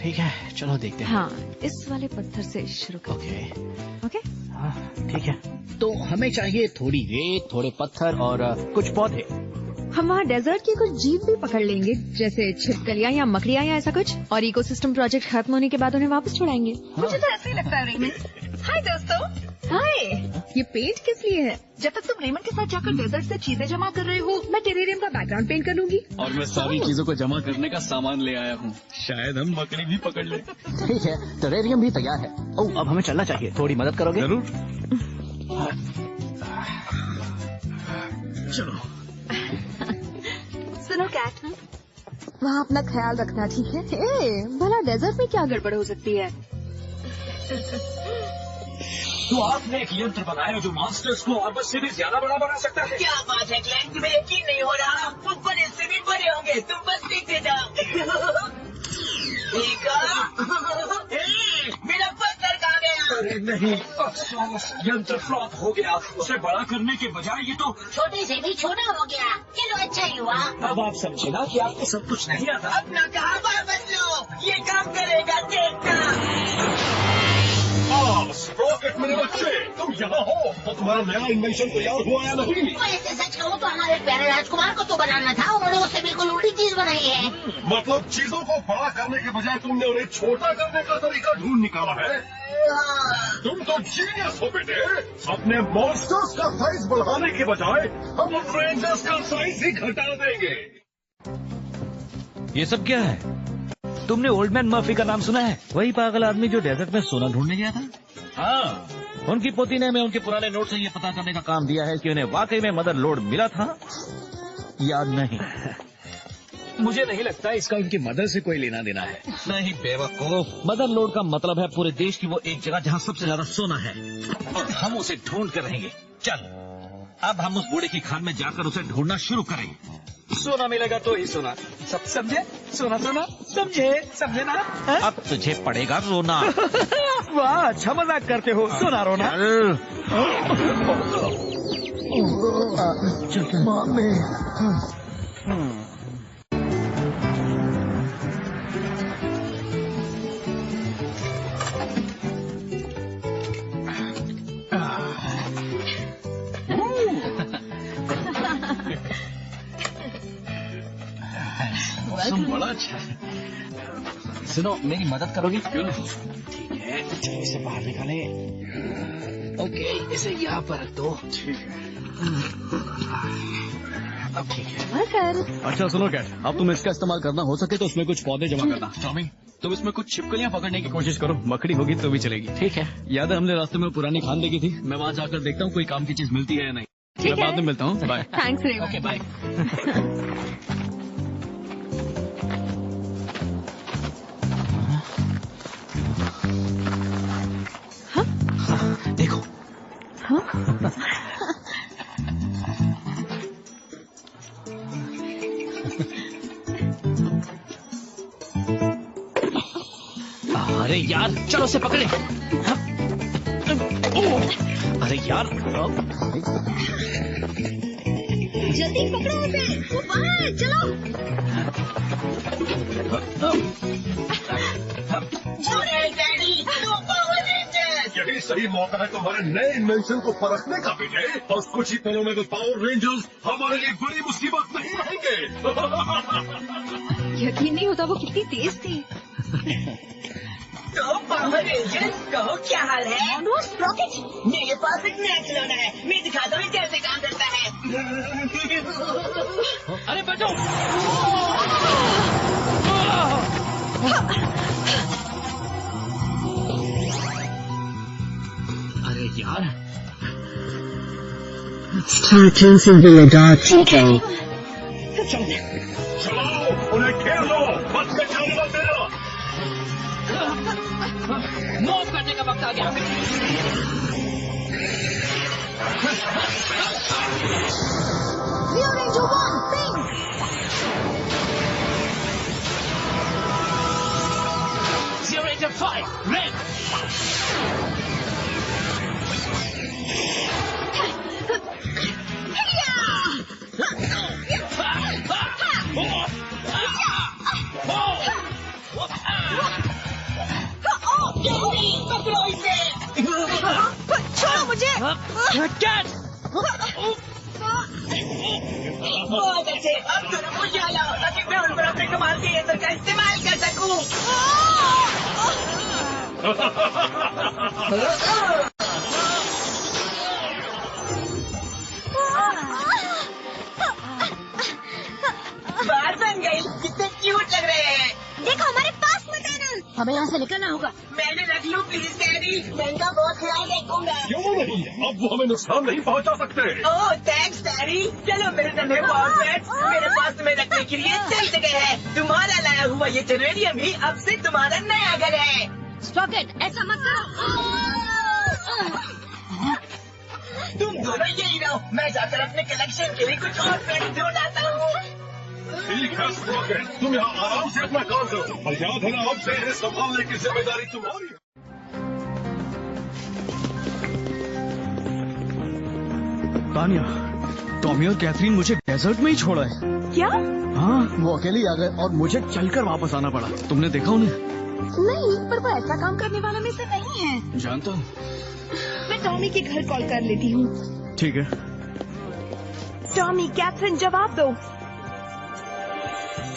ठीक है, चलो देखते हैं। हाँ, इस वाले पत्थर से शुरू करो। ओके? हाँ, ठीक है। तो हमें चाहिए थोड़ी रेत, थोड़े पत्थर और कुछ पौधे। हम वहाँ डेजर्ट की कुछ जीव भी पकड़ लेंगे, जैसे छिपकलियाँ या मकड़ियाँ या ऐसा कुछ, और इकोसिस्टम प्रोजेक्ट खत्म होने के बाद उन्हें वापस छुड़ाएंगे। मुझे तो ऐसा ही लगता है रेमंड। हाय दोस्तों। हाय। ये पेंट किस लिए है? जब तक तुम रेमंड के साथ जाकर डेजर्ट से चीजें जमा कर रहे हो, मैं टेरेरियम का बैकग्राउंड पेंट कर लूंगी। और मैं सारी चीजों को जमा करने का सामान ले आया हूँ। शायद हम मकड़ी भी पकड़ लें। ठीक है, टेरेरियम भी तैयार है। ओह, अब हमें चलना चाहिए। थोड़ी मदद करोगे? जरूर। चलो। सुनो कैट, वहाँ अपना ख्याल रखना, ठीक है? भला डेजर्ट में क्या गड़बड़ हो सकती है? तो आपने एक यंत्र बनाया जो मॉन्स्टर्स को ऑर्बस से भी ज्यादा बड़ा बना सकता है। क्या बात है क्लैंक, तुम्हें यकीन नहीं हो रहा? वो बड़े से भी बड़े होंगे, तुम बस देखते जाओ। मेरा पत्थर कहाँ गया? अरे नहीं, अफसोस, यंत्र फ्लॉप हो गया। उसे बड़ा करने के बजाय ये तो छोटे से भी छोटा हो गया। चलो अच्छा ही हुआ। अब आप समझे ना कि आपको सब कुछ नहीं आता। अपना कहा वापस लो, ये काम करेगा, देखना। रॉकेट मेरे बच्चे, तुम यहाँ हो तो तुम्हारा नया इन्वेंशन तैयार हुआ या नहीं? वैसे सच कहूँ तो हमारे प्यारे राजकुमार को तो बनाना था, उन्होंने उससे बिल्कुल उल्टी चीज बनाई है। मतलब चीजों को बड़ा करने के बजाय तुमने उन्हें छोटा करने का तरीका ढूंढ निकाला है। तुम तो जीनियस हो बेटे। अपने मॉन्स्टर्स का साइज बढ़ाने के बजाय हम उन रेंजर्स का साइज ही घटा देंगे। ये सब क्या है? तुमने ओल्ड मैन मर्फी का नाम सुना है? वही पागल आदमी जो डेजर्ट में सोना ढूंढने गया था। हाँ, उनकी पोती ने हमें उनके पुराने नोट से ये पता करने का काम दिया है कि उन्हें वाकई में मदर लोड मिला था, याद नहीं। मुझे नहीं लगता इसका उनकी मदर से कोई लेना देना है। नहीं बेवकूफ, मदर लोड का मतलब है पूरे देश की वो एक जगह जहाँ सबसे ज्यादा सोना है, और हम उसे ढूंढ कर रहेंगे। चल, अब हम उस बूढ़े की खान में जाकर उसे ढूंढना शुरू करेंगे। सोना मिलेगा तो ही सोना, सब समझे? सोना सोना समझे ना? अब तुझे पड़ेगा रोना। वाह, अच्छा मजाक करते हो। सोना रोना। बड़ा अच्छा है। सुनो, मेरी मदद करोगी? क्यों नहीं? ठीक है, चलो इसे बाहर निकाले। ओके, इसे यहाँ पर रख दो। ठीक है। अब ठीक है। अच्छा सुनो कैट, अब तुम इसका इस्तेमाल करना हो सके तो उसमें कुछ पौधे जमा करना। टॉमी, तुम इसमें कुछ छिपकलियाँ पकड़ने की कोशिश करो। मकड़ी होगी तो भी चलेगी। ठीक है। याद है हमने रास्ते में पुरानी खान देखी थी? मैं वहाँ जाकर देखता हूँ कोई काम की चीज मिलती है या नहीं। मैं बाद में मिलता हूँ। Bye. Thanks Raymond. Okay, bye. देखो। अरे यार, चलो उसे पकड़े। अरे यार, जल्दी पकड़ो उसे, ऊपर चलो। यही सही मौका है तुम्हारे नए इन्वेंशन को परखने का बेटे। और कुछ ही पलों में तो पावर रेंजर्स हमारे लिए बड़ी मुसीबत नहीं रहेंगे। यकीन नहीं होता वो कितनी तेज थी। तो पावर रेंजर्स, कहो क्या हाल है? रॉकेट, मेरे पास एक नया खिलौना है, मैं दिखाता हूँ कैसे काम करता है। अरे बचो। अरे यार, Starting Simulator TK. चलो उन्हें घेर लो, बच के जाने मत देना। मौत करने का वक्त आ गया। Zero Ranger 1, ping! Zero Ranger 5, red. बहुत अच्छे, अब दोनों मुझे लाओ ताकि मैं उन पर अपने कमाल के यंत्र का इस्तेमाल कर सकूं। बात बन गई, कितने क्यूट लग रहे हैं। देखो हमारे पास मत आना, हमें यहाँ से निकलना होगा। मैंने रख लूं प्लीज डैडी, मैं इनका बहुत ख्याल रखूंगा। क्यों नहीं, अब वो हमें नुकसान नहीं पहुंचा सकते। ओह थैंक्स डैडी। चलो मेरे नन्हे पावर पेट्स, मेरे पास तुम्हें रखने के लिए सही जगह है। तुम्हारा लाया हुआ ये टेरेरियम ही अब से तुम्हारा नया घर है। स्प्रॉकेट ऐसा मत करो। तुम दोनों यही रहो, मैं जाकर अपने कलेक्शन के लिए कुछ और पेट्स ढूंढ आता हूँ। ठीक है स्प्रॉकेट, तुम यहाँ आराम से अपना काम करो, और याद है ना, अब से इन्हें संभालने की जिम्मेदारी तुम्हारी है। तानिया, टॉमी और कैथरीन मुझे डेजर्ट में ही छोड़ा है। क्या? हाँ, वो अकेले आ गए और मुझे चलकर वापस आना पड़ा। तुमने देखा उन्हें? नहीं, पर वो ऐसा काम करने वाला में से नहीं है। जानता हूँ। मैं टॉमी के घर कॉल कर लेती हूँ। ठीक है। टॉमी, कैथरीन जवाब दो।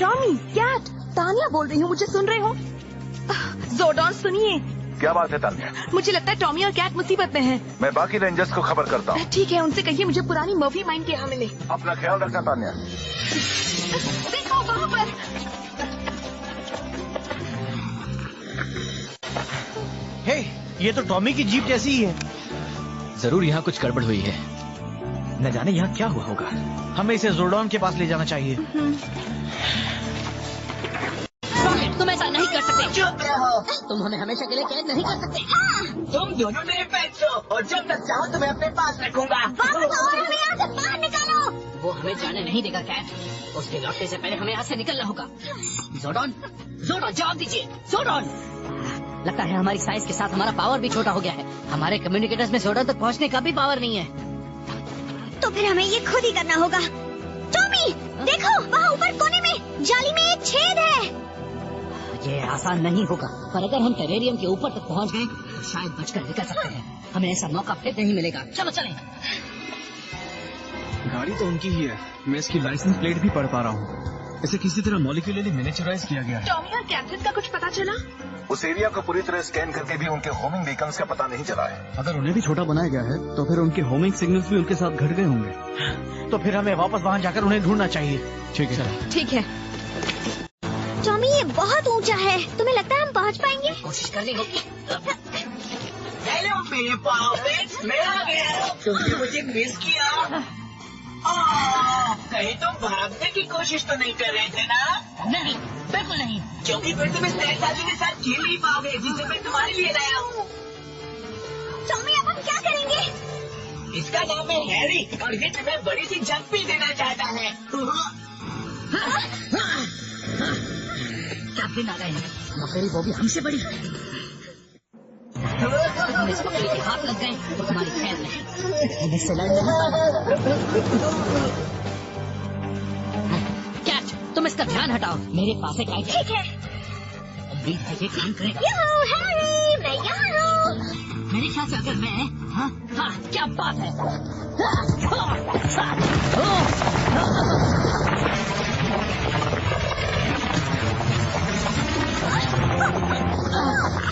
टॉमी, कैट, तानिया बोल रही हूँ, मुझे सुन रहे हो? जोर्डन सुनिए। क्या बात है तानिया? मुझे लगता है टॉमी और कैट मुसीबत में हैं। मैं बाकी रेंजर्स को खबर करता हूँ। ठीक है, उनसे कहिए मुझे पुरानी मर्फी माइन के यहाँ मिले। अपना ख्याल रखना तानिया। देखो वहाँ पर। हे, ये तो टॉमी की जीप जैसी ही है। जरूर यहाँ कुछ गड़बड़ हुई है। न जाने यहाँ क्या हुआ होगा। हमें इसे जोर्डन के पास ले जाना चाहिए। तुम ऐसा नहीं कर सकते। चुप रहो, तुम हमें हमेशा के लिए कैद नहीं कर सकते। तुम दोनों मेरे पेट्स हो और जब तक चाहो तुम्हें अपने पास रखूंगा। हमें यहाँ से बाहर निकालो। वो हमें जाने नहीं देगा कैट। उसके लौटने से पहले हमें यहाँ से निकलना होगा। जोर्डन, जोर्डन जवाब दीजिए। जोर्डन, लगता है हमारी साइज के साथ हमारा पावर भी छोटा हो गया है। हमारे कम्युनिकेटर्स में जोर्डन तक पहुँचने का भी पावर नहीं है। तो फिर हमें ये खुद ही करना होगा। टॉमी, देखो वहाँ ऊपर कोने में जाली में एक छेद है। ये आसान नहीं होगा, पर अगर हम टेरेरियम के ऊपर तक पहुँच गए तो शायद बचकर निकल सकते हैं। हमें ऐसा मौका फिर नहीं मिलेगा। चलो चलें। गाड़ी तो उनकी ही है। मैं इसकी लाइसेंस प्लेट भी पढ़ पा रहा हूँ। इसे किसी तरह मॉलिक्यूलरली मिनिएचराइज किया गया है। टॉमी और कैथरीन का कुछ पता चला? उस एरिया को पूरी तरह स्कैन करके भी उनके होमिंग बीकन्स का पता नहीं चला है। अगर उन्हें भी छोटा बनाया गया है तो फिर उनके होमिंग सिग्नल्स भी उनके साथ घट गए होंगे। तो फिर हमें वापस वहाँ जाकर उन्हें ढूंढना चाहिए। ठीक है। ठीक है। टॉमी, ये बहुत ऊंचा है, तुम्हें लगता है हम पहुंच पाएंगे? कोशिश करनी होगी। हेलो मेरे पावर पेट्स, मैं आ गया। तुमने मुझे मिस किया। कहीं तुम भागने की कोशिश तो नहीं कर रहे थे ना? नहीं, बिल्कुल नहीं। क्योंकि फिर तुम इस नए के साथ खेल नहीं पाओगे जिसे मैं तुम्हारे लिए लाया हूँ। टॉमी, अब हम क्या करेंगे? इसका नाम है हैरी और ये तुम्हें बड़ी सी जंप भी देना चाहता है। कैप्टन आ गए हैं। मकड़ी वो भी हमसे बड़ी। हम इस मकड़ी के हाथ लग गए तो तुम्हारी खैर नहीं। हम इससे लड़ नहीं पाएंगे। कैट, तुम इसका ध्यान हटाओ। मेरे पास एक आइडिया। ठीक है। उम्मीद है ये काम करेगा। यूहू, हैरी, मैं यहाँ हूँ। मेरे ख्याल से अगर मैं हाँ, क्या बात है।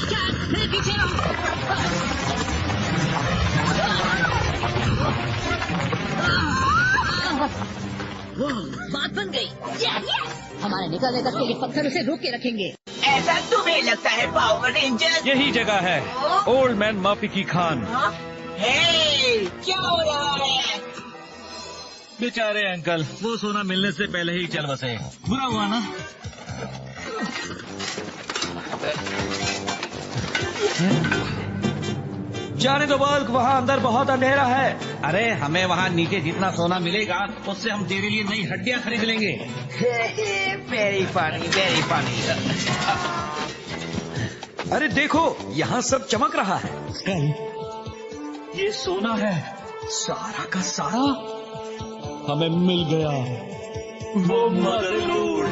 कैट, मेरे पीछे रहो। बात बन गई। हमारे निकलने तक के ये पत्थर उसे रोक के रखेंगे। ऐसा तुम्हें लगता है पावर रेंजर? यही जगह है, ओल्ड मैन मर्फी की खान। हे, क्या हो रहा है? बेचारे अंकल, वो सोना मिलने से पहले ही चल बसे। बुरा हुआ ना? जाने दो बल्क, वहाँ अंदर बहुत अंधेरा है। अरे हमें वहाँ नीचे जितना सोना मिलेगा उससे हम तेरे लिए नई हड्डियाँ खरीद लेंगे। Very funny. अरे देखो, यहाँ सब चमक रहा है। ये सोना है, सारा का सारा हमें मिल गया। वो मदरलोड।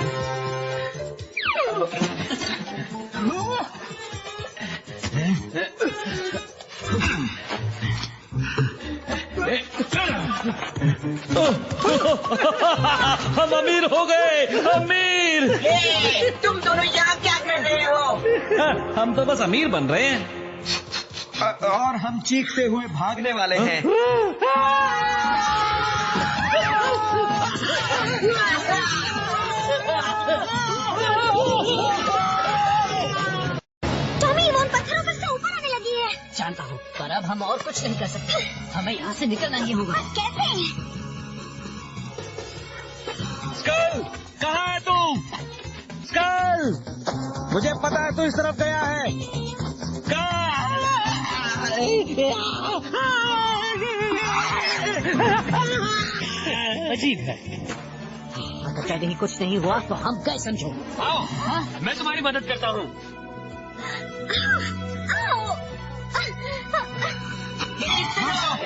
हम अमीर हो गए, अमीर। तुम दोनों यहाँ क्या कर रहे हो? हम तो बस अमीर बन रहे हैं। और हम चीखते हुए भागने वाले हैं। टॉमी, वो पत्थरों पर से ऊपर आने लगी है। जानता हूँ, पर अब हम और कुछ नहीं कर सकते। हमें यहाँ से निकलना ही होगा। कैसे? स्कल, कहाँ है तू? स्कल, मुझे पता है तू इस तरफ गया है। अजीब है। अगर कहते ही कुछ नहीं हुआ तो हम गए समझो। आओ, मैं तुम्हारी मदद करता हूँ।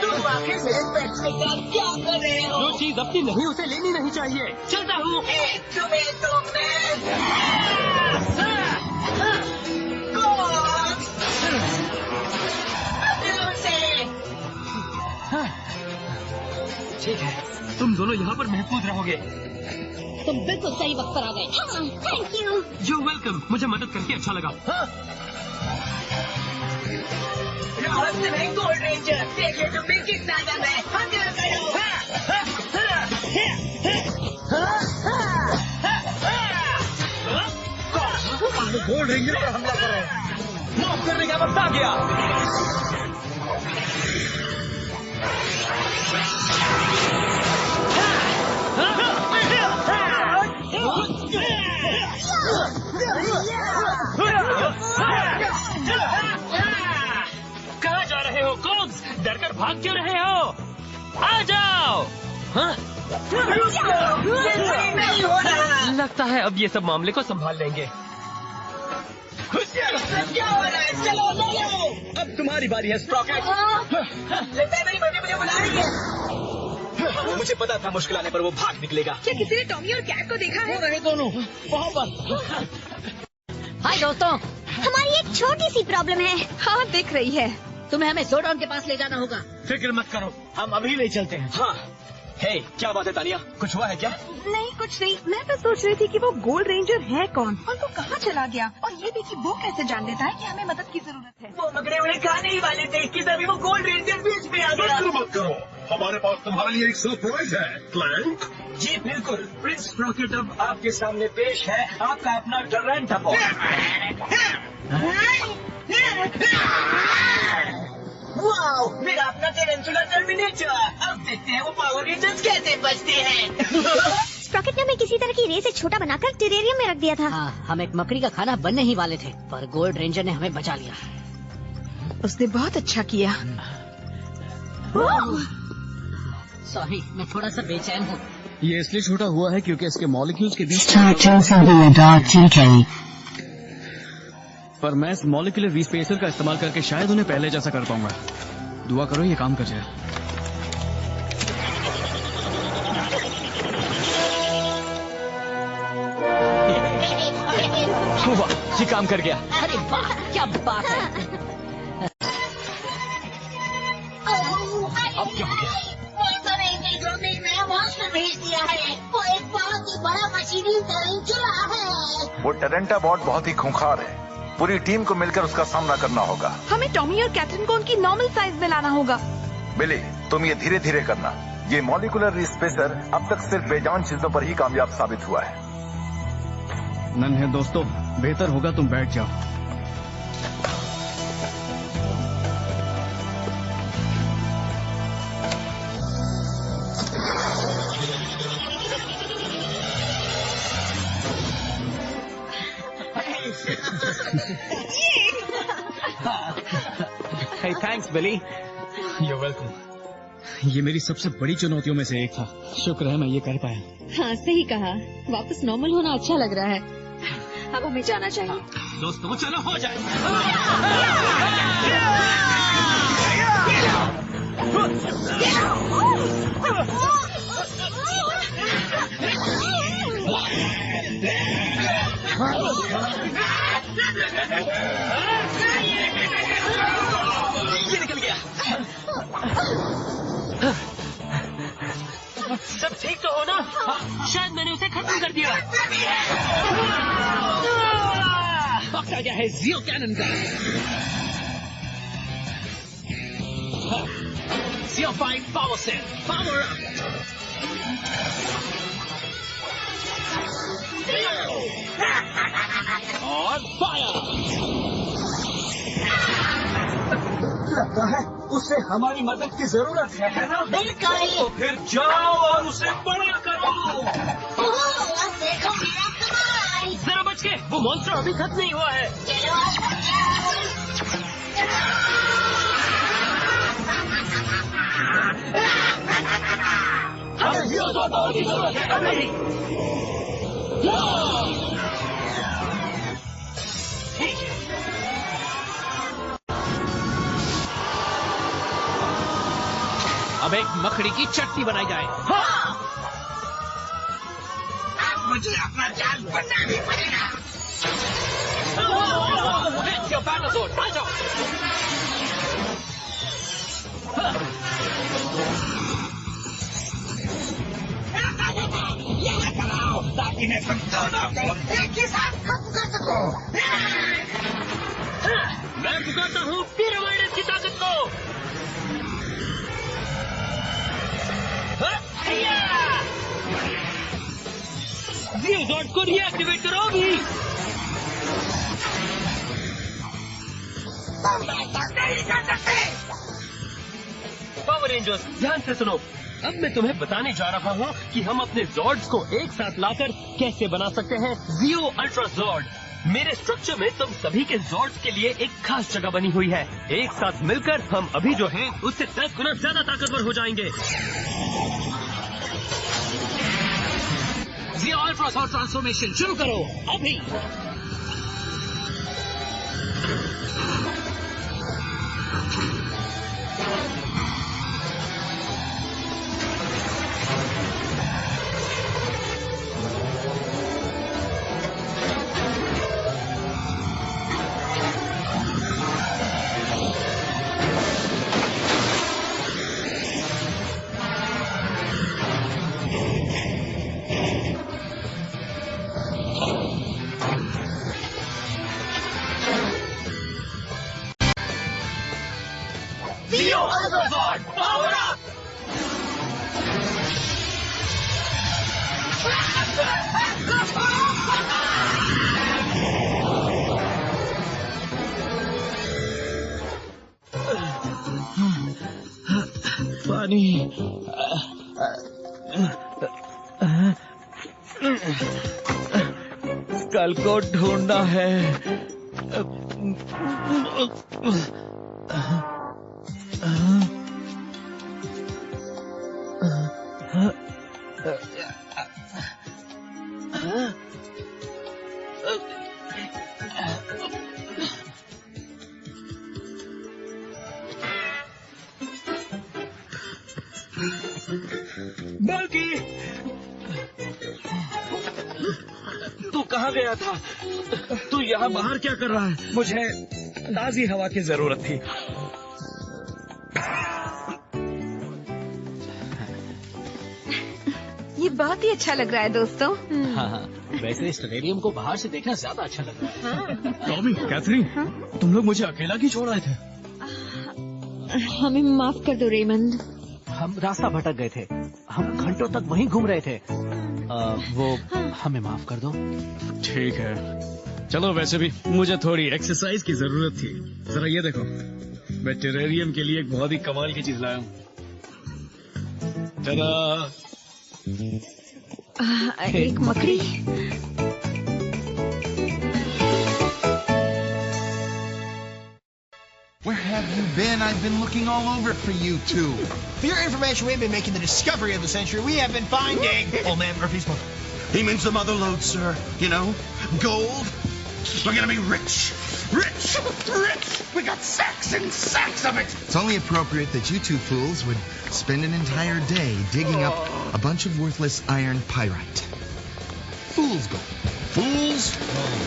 तुम वाकई मेरे पेट के साथ क्या कर रहे हो? जो चीज अपनी नहीं उसे लेनी नहीं चाहिए। चलता हूँ। तुम्हें तो ठीक है, तुम दोनों यहाँ पर महफूज रहोगे। तुम बिल्कुल सही वक्त पर आ गए। Thank you. You welcome. मुझे मदद करके अच्छा लगा। गोल्ड रेंजर, देखिए तुम भी कितना दम है। हमला करो। गोल्ड रेंजर पर हमला कर रहे हैं। माफ करने का वक्त आ गया। कहाँ जा रहे हो कॉब्स? डरकर भाग क्यों रहे हो? आ जाओ। हाँ? नहीं हो रहा। लगता है अब ये सब मामले को संभाल लेंगे। क्या हो रहा है? चलो चलो। अब तुम्हारी बारी है स्प्रॉकेट। लगता है मेरी मम्मी मुझे बुला रही है। मुझे पता था मुश्किल आने पर वो भाग निकलेगा। क्या किसी ने टॉमी और कैट को देखा है? रहे दोनों वहाँ पर। हाय दोस्तों, हमारी एक छोटी सी प्रॉब्लम है। हाँ, दिख रही है। तुम्हें हमें जोडॉन के पास ले जाना होगा। फिक्र मत करो, हम अभी ले चलते हैं। हाँ। हे, क्या बात है तानिया? कुछ हुआ है क्या? नहीं, कुछ नहीं। मैं तो सोच रही थी कि वो गोल्ड रेंजर है कौन और वो कहाँ चला गया, और ये भी कि वो कैसे जान लेता है कि हमें मदद की जरूरत है। वो मकड़े उन्हें खाने ही वाले थे कि तभी वो गोल्ड रेंजर बीच में आ गया। फिक्र मत करो, हमारे पास तुम्हारे लिए एक सरप्राइज है, क्लैंक। जी बिल्कुल, प्रिंस रॉकेट अब आपके सामने पेश है आपका अपना टर्रेंट टपो। वाओ, मेरा अपना टेरेंटुला टर्मिनेटर। अब देखते हैं वो पावर रेंजर्स कैसे बचते हैं। स्प्रॉकेट ने हमें किसी तरह की रे से छोटा बनाकर टेरेरियम में रख दिया था। हाँ, हम एक मकड़ी का खाना बनने ही वाले थे, पर गोल्ड रेंजर ने हमें बचा लिया। उसने बहुत अच्छा किया। सॉरी, मैं थोड़ा सा बेचैन हूँ। ये इसलिए छोटा हुआ है क्योंकि इसके मॉलिक्यूल्स के बीच पर मैं इस मॉलिक्यूलर रीस्पेसर का इस्तेमाल करके शायद उन्हें पहले जैसा कर पाऊंगा। दुआ करो ये काम कर जाए। वाह, ये काम कर गया। अरे वाह, क्या बात है। अब क्या हो गया? एक नया मॉन्स्टर भेज दिया है। वो एक बहुत ही बड़ा मशीनी टरेंटुला है। वो टरेंटा बॉट बहुत ही खूंखार है। पूरी टीम को मिलकर उसका सामना करना होगा। हमें टॉमी और कैथरीन को उनकी नॉर्मल साइज में लाना होगा। बिली, तुम ये धीरे धीरे करना। ये मॉलिक्यूलर रिस्पेसर अब तक सिर्फ बेजान चीजों पर ही कामयाब साबित हुआ है। नन्हे दोस्तों, बेहतर होगा तुम बैठ जाओ। Hey, thanks, Billy. You're welcome. ये मेरी सबसे बड़ी चुनौतियों में से एक था। शुक्र है मैं ये कर पाया। हाँ, सही कहा। वापस नॉर्मल होना अच्छा लग रहा है। अब हमें जाना चाहिए। दोस्तों चलो हो जाए। ये निकल गया। सब ठीक तो हो ना? शायद मैंने उसे खत्म कर दिया। वक्त आ गया है जियो कैनन का। जियो 5 पावर सेल, पावर अप। और फायर। लगता है उसे हमारी मदद की जरूरत है ना? बिल्कुल। तो फिर जाओ और उसे बड़ा करो। देखो मेरा कमाल। जरा बच के, वो मॉन्स्टर अभी खत्म नहीं हुआ है। चलो हमें जियो पावर की जरूरत है अभी। ठीक है। अब एक मकड़ी की चटनी बनाई जाए। मुझे अपना जाल बनना भी पड़ेगा। ताकि मैं तुम दोनों को एक ही साथ खत्म कर सकूं। मैं पुकारता हूँ पिरामिड की ताकत को। जियो जॉर्ड को रिएक्टिवेट करो अभी। पावर रेंजर्स ध्यान से सुनो। अब मैं तुम्हें बताने जा रहा हूँ कि हम अपने जॉर्ड्स को एक साथ लाकर कैसे बना सकते हैं जियो अल्ट्रा जॉर्ड। मेरे स्ट्रक्चर में तुम सभी के जॉर्ड्स के लिए एक खास जगह बनी हुई है। एक साथ मिलकर हम अभी जो हैं उससे 10 गुना ज्यादा ताकतवर हो जाएंगे। जियो अल्ट्रा जॉर्ड ट्रांसफॉर्मेशन शुरू करो अभी। जियो अल्ट्रा जॉर्ड पावर अप। पानी। कल को ढूंढना है। बल्कि तू कहाँ गया था? तू यहाँ बाहर क्या कर रहा है? मुझे ताजी हवा की जरूरत थी। ये बहुत ही अच्छा लग रहा है दोस्तों। हाँ, वैसे इस टेरेरियम को बाहर से देखना ज्यादा अच्छा लग रहा है। टॉमी, कैथरीन, तुम लोग मुझे अकेला क्यों छोड़ रहे थे? हमें माफ कर दो रेमंड। हम रास्ता भटक गए थे। हम घंटों तक वहीं घूम रहे थे। वो हमें माफ कर दो। ठीक है, चलो। वैसे भी मुझे थोड़ी एक्सरसाइज की जरूरत थी। जरा ये देखो, मैं टेरेरियम के लिए एक बहुत ही कमाल की चीज लाया हूँ। tada! एक मकड़ी। Where have you been? I've been looking all over for you two. For your information, we've been making the discovery of the century. We have been finding... Old man Murphy's book. He means the mother lode, sir. You know, gold. We're gonna be rich. Rich! Rich! We got sacks and sacks of it! It's only appropriate that you two fools would spend an entire day digging up a bunch of worthless iron pyrite. Fool's gold. Fool's gold.